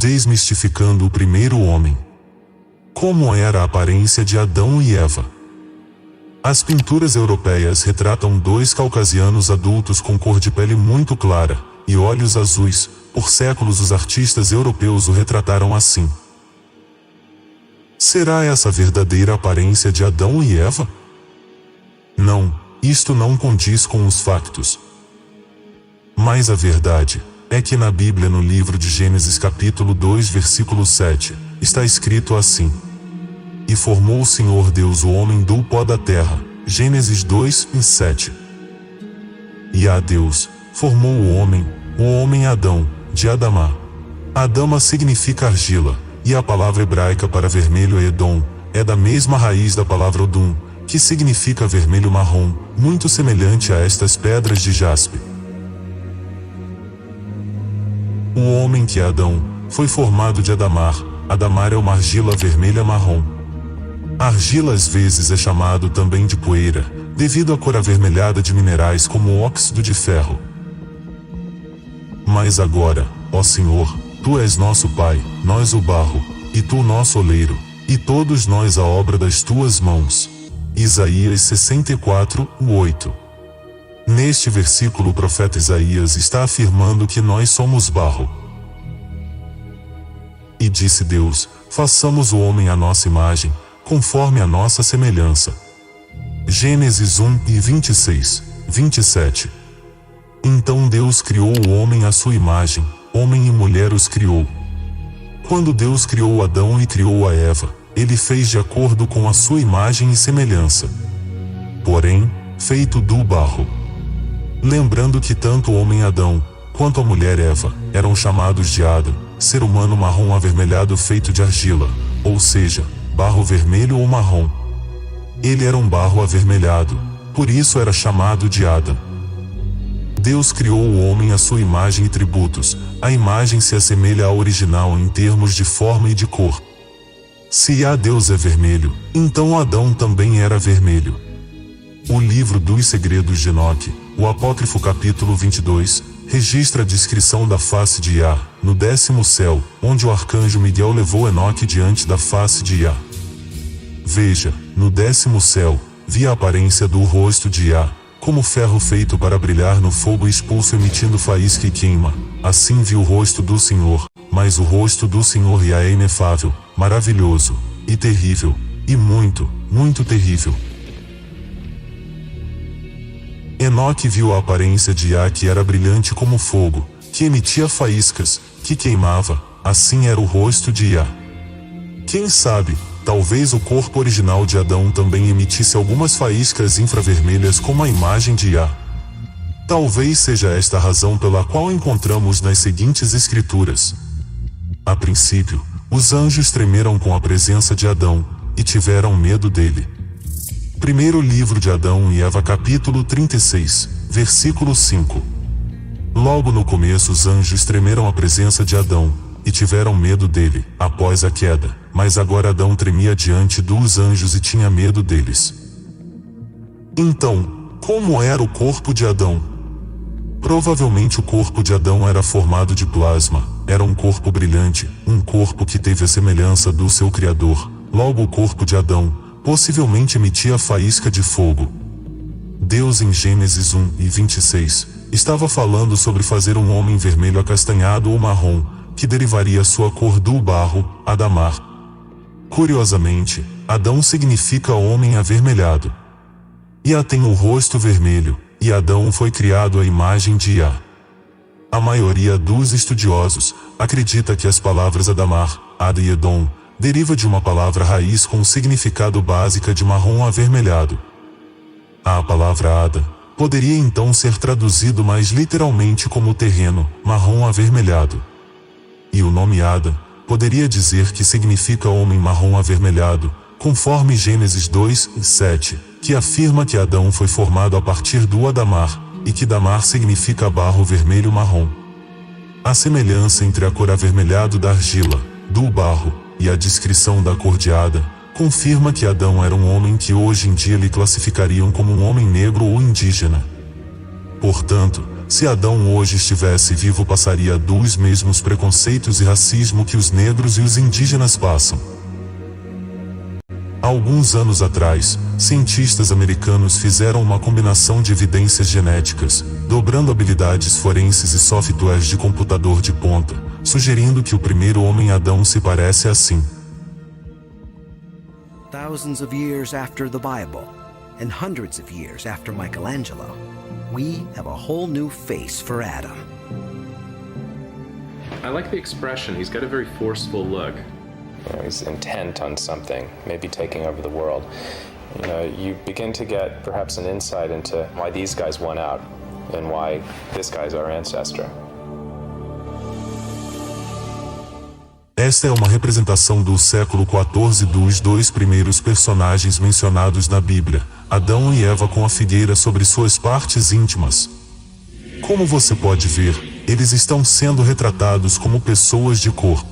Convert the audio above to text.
Desmistificando o primeiro homem. Como era a aparência de Adão e Eva? As pinturas europeias retratam dois caucasianos adultos com cor de pele muito clara e olhos azuis. Por séculos os artistas europeus o retrataram assim. Será essa a verdadeira aparência de Adão e Eva? Não, isto não condiz com os factos. Mas a verdade é que na Bíblia, no livro de Gênesis capítulo 2 versículo 7, está escrito assim: E formou o Senhor Deus o homem do pó da terra. Gênesis 2, 7. E a Deus formou o homem Adão, de Adamá. Adama significa argila, e a palavra hebraica para vermelho é Edom, é da mesma raiz da palavra Odum, que significa vermelho marrom, muito semelhante a estas pedras de jaspe. O homem que é Adão foi formado de Adamar. Adamar é uma argila vermelha marrom. A argila às vezes é chamado também de poeira, devido à cor avermelhada de minerais como o óxido de ferro. Mas agora, ó Senhor, Tu és nosso Pai, nós o barro, e Tu o nosso oleiro, e todos nós a obra das Tuas mãos. Isaías 64, 8. Neste versículo o profeta Isaías está afirmando que nós somos barro. E disse Deus: façamos o homem à nossa imagem, conforme a nossa semelhança. Gênesis 1 e 26, 27. Então Deus criou o homem à sua imagem, homem e mulher os criou. Quando Deus criou Adão e criou a Eva, Ele fez de acordo com a sua imagem e semelhança. Porém, feito do barro. Lembrando que tanto o homem Adão, quanto a mulher Eva, eram chamados de Adam, ser humano marrom avermelhado feito de argila, ou seja, barro vermelho ou marrom. Ele era um barro avermelhado, por isso era chamado de Adam. Deus criou o homem à sua imagem e tributos. A imagem se assemelha ao original em termos de forma e de cor. Se a Deus é vermelho, então Adão também era vermelho. O livro dos segredos de Enoque, o apócrifo capítulo 22, registra a descrição da face de Iá, no 10º céu, onde o arcanjo Miguel levou Enoque diante da face de Iá. Veja, no 10º céu, vi a aparência do rosto de Iá, como ferro feito para brilhar no fogo expulso emitindo faísca e queima. Assim vi o rosto do Senhor, mas o rosto do Senhor Iá é inefável, maravilhoso, e terrível, e muito, muito terrível. Enoque viu a aparência de Iá que era brilhante como fogo, que emitia faíscas, que queimava, assim era o rosto de Iá. Quem sabe, talvez o corpo original de Adão também emitisse algumas faíscas infravermelhas como a imagem de Iá. Talvez seja esta a razão pela qual encontramos nas seguintes escrituras. A princípio, os anjos tremeram com a presença de Adão, e tiveram medo dele. Primeiro livro de Adão e Eva capítulo 36, versículo 5. Logo no começo os anjos tremeram à presença de Adão, e tiveram medo dele, após a queda, mas agora Adão tremia diante dos anjos e tinha medo deles. Então, como era o corpo de Adão? Provavelmente o corpo de Adão era formado de plasma, era um corpo brilhante, um corpo que teve a semelhança do seu Criador. Logo o corpo de Adão possivelmente emitia faísca de fogo. Deus em Gênesis 1 e 26, estava falando sobre fazer um homem vermelho acastanhado ou marrom, que derivaria sua cor do barro, Adamar. Curiosamente, Adão significa homem avermelhado. Iá tem o rosto vermelho, e Adão foi criado à imagem de Iá. A maioria dos estudiosos acredita que as palavras Adamar, Ada e Edom deriva de uma palavra raiz com significado básica de marrom avermelhado. A palavra Ada poderia então ser traduzido mais literalmente como terreno, marrom avermelhado. E o nome Ada poderia dizer que significa homem marrom avermelhado, conforme Gênesis 2, 7, que afirma que Adão foi formado a partir do Adamar, e que Damar significa barro vermelho marrom. A semelhança entre a cor avermelhado da argila, do barro, e a descrição da cor de Ada, confirma que Adão era um homem que hoje em dia lhe classificariam como um homem negro ou indígena. Portanto, se Adão hoje estivesse vivo passaria dos mesmos preconceitos e racismo que os negros e os indígenas passam. Há alguns anos atrás, cientistas americanos fizeram uma combinação de evidências genéticas, dobrando habilidades forenses e softwares de computador de ponta, sugerindo que o primeiro homem Adão se parece assim. Thousands of years after the Bible, and hundreds of years after Michelangelo, we have a whole new face for Adam. I like the expression. He's got a very forceful look. He's intent on something, maybe taking over the world. You begin to get perhaps an insight into why these guys won out and why this guy's our ancestor. Esta é uma representação do século XIV dos dois primeiros personagens mencionados na Bíblia, Adão e Eva com a figueira sobre suas partes íntimas. Como você pode ver, eles estão sendo retratados como pessoas de cor.